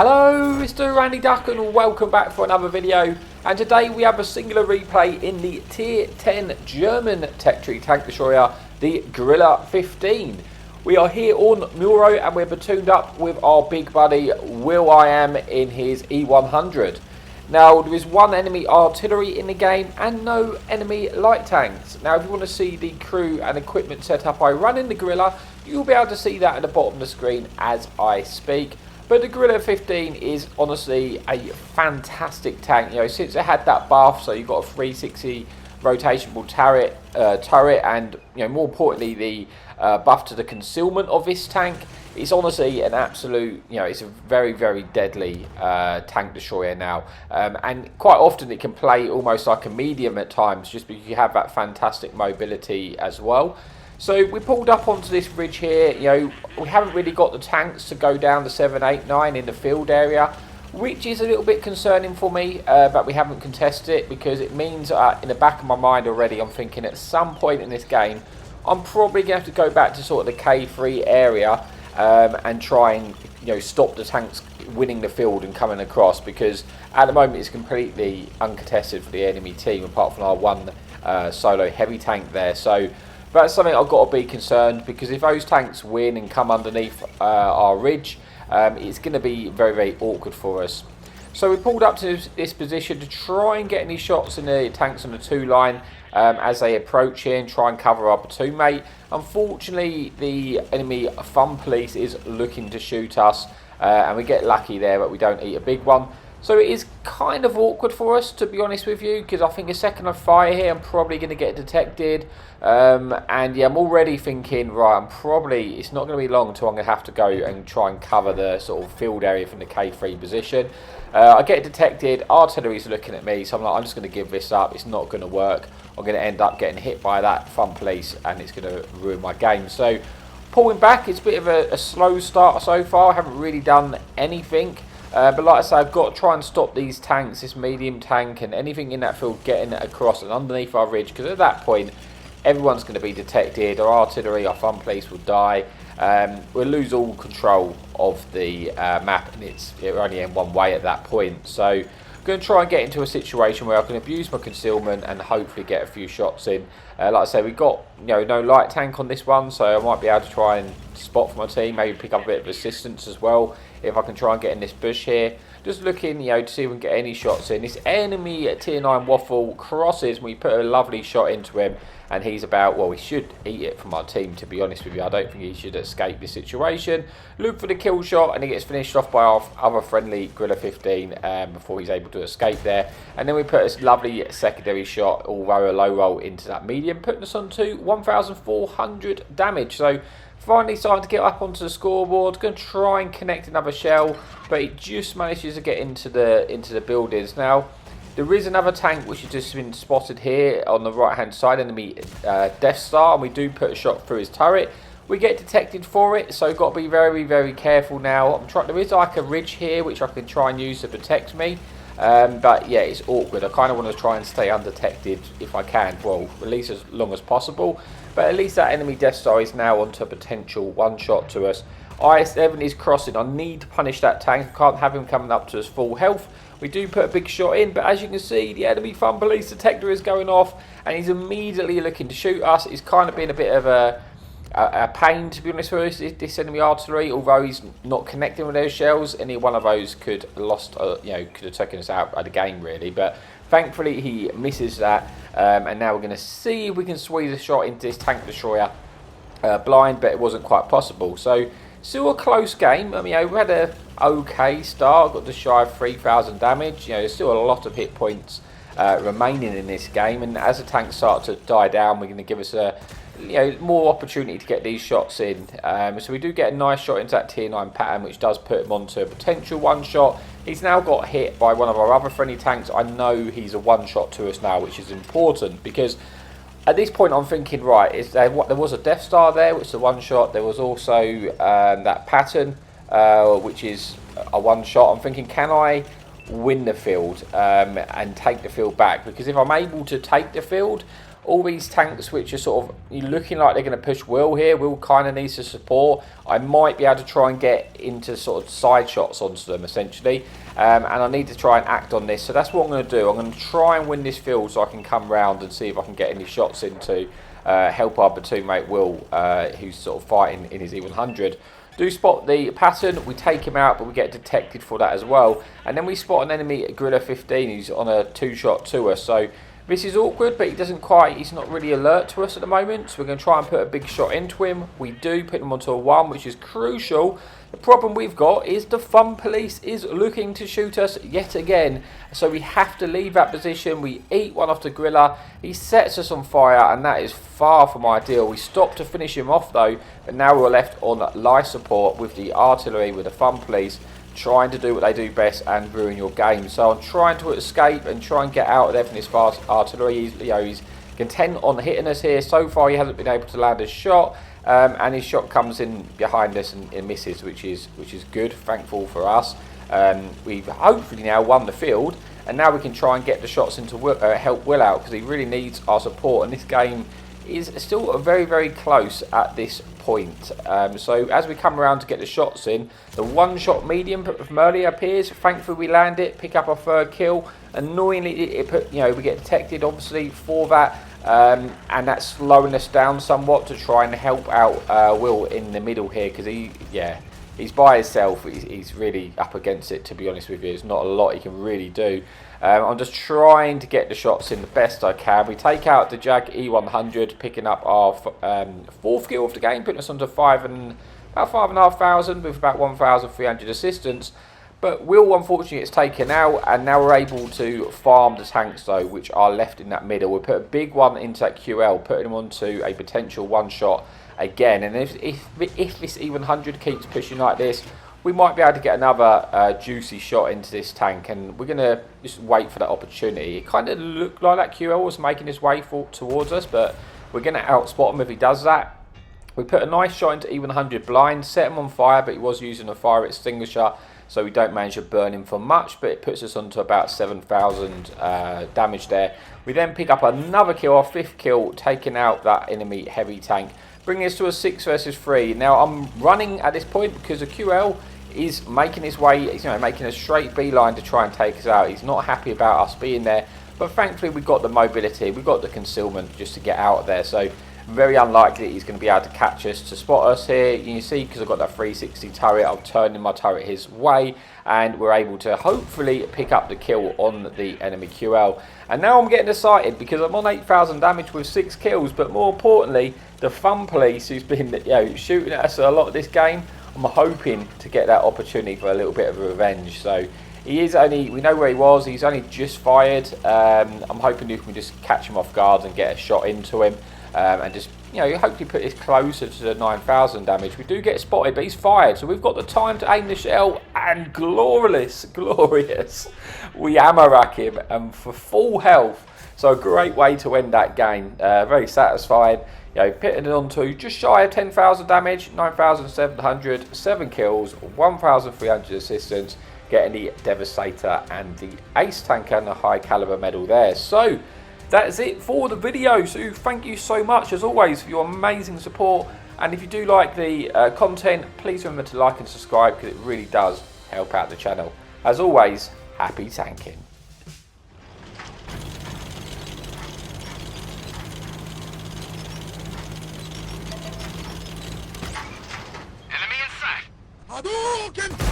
Hello, Mr. Randy Duck, and welcome back for another video. And today we have a singular replay in the Tier 10 German tech tree tank destroyer, the Grille 15. We are here on Muro and we're platooned up with our big buddy will.i.am in his E100. Now, there is one enemy artillery in the game and no enemy light tanks. Now, if you want to see the crew and equipment setup I run in the Grille, you'll be able to see that at the bottom of the screen as I speak. But the Grille 15 is honestly a fantastic tank. You know, since it had that buff, so you've got a 360 rotational turret, and more importantly, the buff to the concealment of this tank. It's honestly an absolute, it's a very, very deadly tank destroyer now. And quite often it can play almost like a medium at times, just because you have that fantastic mobility as well. So we pulled up onto this ridge here. We haven't really got the tanks to go down to 7, 8, 9 in the field area, which is a little bit concerning for me, but we haven't contested it because it means in the back of my mind already, I'm thinking at some point in this game, I'm probably going to have to go back to sort of the K3 area and try and stop the tanks winning the field and coming across, because at the moment it's completely uncontested for the enemy team apart from our one solo heavy tank there. So that's something I've got to be concerned, because if those tanks win and come underneath our ridge, it's going to be very, very awkward for us. So we pulled up to this position to try and get any shots in the tanks on the 2 line as they approach here and try and cover our platoon mate. Unfortunately, the enemy fun police is looking to shoot us, and we get lucky there, but we don't eat a big one. So it is kind of awkward for us, to be honest with you, because I think a second of fire here, I'm probably going to get detected. And yeah, I'm already thinking, right, it's not going to be long until I'm going to have to go and try and cover the sort of field area from the K3 position. I get detected, artillery's looking at me, so I'm like, I'm just going to give this up. It's not going to work. I'm going to end up getting hit by that fun police, and it's going to ruin my game. So pulling back, it's a bit of a slow start so far. I haven't really done anything. But like I say, I've got to try and stop these tanks, this medium tank and anything in that field getting across and underneath our ridge, because at that point everyone's going to be detected. Our artillery, our fun police will die. We'll lose all control of the map, and it'll only end one way at that point. So I'm going to try and get into a situation where I can abuse my concealment and hopefully get a few shots in. Like I say, we've got no light tank on this one, so I might be able to try and spot for my team, maybe pick up a bit of assistance as well if I can try and get in this bush here. Just looking, to see if we can get any shots in. This enemy at tier 9 waffle crosses, and we put a lovely shot into him, and he's about, well, we should eat it from our team, to be honest with you. I don't think he should escape this situation. Look for the kill shot, and he gets finished off by our other friendly Grille 15 before he's able to escape there. And then we put this lovely secondary shot, although a low roll, into that medium, putting us on to 1,400 damage. So finally starting to get up onto the scoreboard. Going to try and connect another shell, but it just manages to get into the buildings. Now, there is another tank which has just been spotted here on the right hand side, enemy Death Star, and we do put a shot through his turret. We get detected for it, so got to be very, very careful now. There is like a ridge here which I can try and use to protect me, but yeah, it's awkward. I kind of want to try and stay undetected if I can, well, at least as long as possible. But at least that enemy Death Star is now onto a potential one-shot to us. IS-7 is crossing. I need to punish that tank. I can't have him coming up to his full health. We do put a big shot in, but as you can see, the enemy fun police detector is going off, and he's immediately looking to shoot us. It's kind of been a bit of a pain, to be honest with us, this enemy artillery. Although he's not connecting with those shells, any one of those could have taken us out of the game, really. But thankfully, he misses that. And now we're going to see if we can squeeze a shot into this tank destroyer blind, but it wasn't quite possible. So still a close game. I mean, we had a okay start, got just shy of 3,000 damage. There's still a lot of hit points remaining in this game, and as the tanks start to die down, we're going to give us a more opportunity to get these shots in. So we do get a nice shot into that tier 9 pattern, which does put him onto a potential one shot. He's now got hit by one of our other friendly tanks. I know he's a one shot to us now, which is important, because at this point I'm thinking, right, there was a Death Star there, which is a one shot. There was also that pattern, which is a one shot. I'm thinking, can I win the field and take the field back? Because if I'm able to take the field, all these tanks which are sort of looking like they're going to push Will here. Will kind of needs to support. I might be able to try and get into sort of side shots onto them essentially. And I need to try and act on this. So that's what I'm going to do. I'm going to try and win this field so I can come round and see if I can get any shots into help our platoon mate Will, who's sort of fighting in his E100. Do spot the pattern, we take him out, but we get detected for that as well. And then we spot an enemy at Grille 15 who's on a 2-shot to us. So this is awkward, but he's not really alert to us at the moment. So we're going to try and put a big shot into him. We do put him onto a 1, which is crucial. The problem we've got is the fun police is looking to shoot us yet again. So we have to leave that position. We eat one off the Griller. He sets us on fire, and that is far from ideal. We stopped to finish him off though, but now we're left on life support with the artillery, with the fun police, trying to do what they do best and ruin your game. So I'm trying to escape and try and get out of there from this fast artillery. He's content on hitting us here. So far he hasn't been able to land a shot, and his shot comes in behind us and misses, which is good, thankful for us. We've hopefully now won the field, and now we can try and get the shots into help Will out, because he really needs our support, and this game is still very, very close at this point. So as we come around to get the shots in, the 1-shot medium from earlier appears. Thankfully we land it, pick up our 3rd kill. Annoyingly we get detected obviously for that, and that's slowing us down somewhat to try and help out Will in the middle here, because he's by himself. He's really up against it, to be honest with you. There's not a lot he can really do. I'm just trying to get the shots in the best I can. We take out the Jag E100, picking up our 4th kill of the game, putting us onto about 5,500 with about 1,300 assistance. But Will unfortunately gets taken out, and now we're able to farm the tanks though, which are left in that middle. We put a big one into that QL, putting him onto a potential 1-shot again. And if this E100 keeps pushing like this, we might be able to get another juicy shot into this tank, and we're going to just wait for that opportunity. It kind of looked like that QL was making his way towards us, but we're going to outspot him if he does that. We put a nice shot into E100 blind, set him on fire, but he was using a fire extinguisher, so we don't manage to burn him for much, but it puts us onto about 7,000 damage there. We then pick up another kill, our 5th kill, taking out that enemy heavy tank, bringing us to a 6 versus 3. Now I'm running at this point because the QL is making his way, making a straight beeline to try and take us out. He's not happy about us being there, but thankfully we've got the mobility, we've got the concealment just to get out of there. So very unlikely he's going to be able to catch us, to spot us here. You see, because I've got that 360 turret, I'm turning my turret his way, and we're able to hopefully pick up the kill on the enemy QL. And now I'm getting excited because I'm on 8,000 damage with 6 kills, but more importantly, the fun police who's been shooting at us a lot of this game, I'm hoping to get that opportunity for a little bit of revenge. So he is only, we know where he was, he's only just fired. I'm hoping you can just catch him off guard and get a shot into him, and just hopefully put this closer to the 9,000 damage. We do get spotted, but he's fired, so we've got the time to aim the shell, and glorious, we hammer rack him, and for full health. So a great way to end that game. Very satisfied. Pitting it on to just shy of 10,000 damage, 9,700, 7 kills, 1,300 assistance, getting the Devastator and the Ace Tanker and the High Caliber medal there. So that's it for the video. So thank you so much as always for your amazing support, and if you do like the content, please remember to like and subscribe, because it really does help out the channel. As always, happy tanking. Hadouken!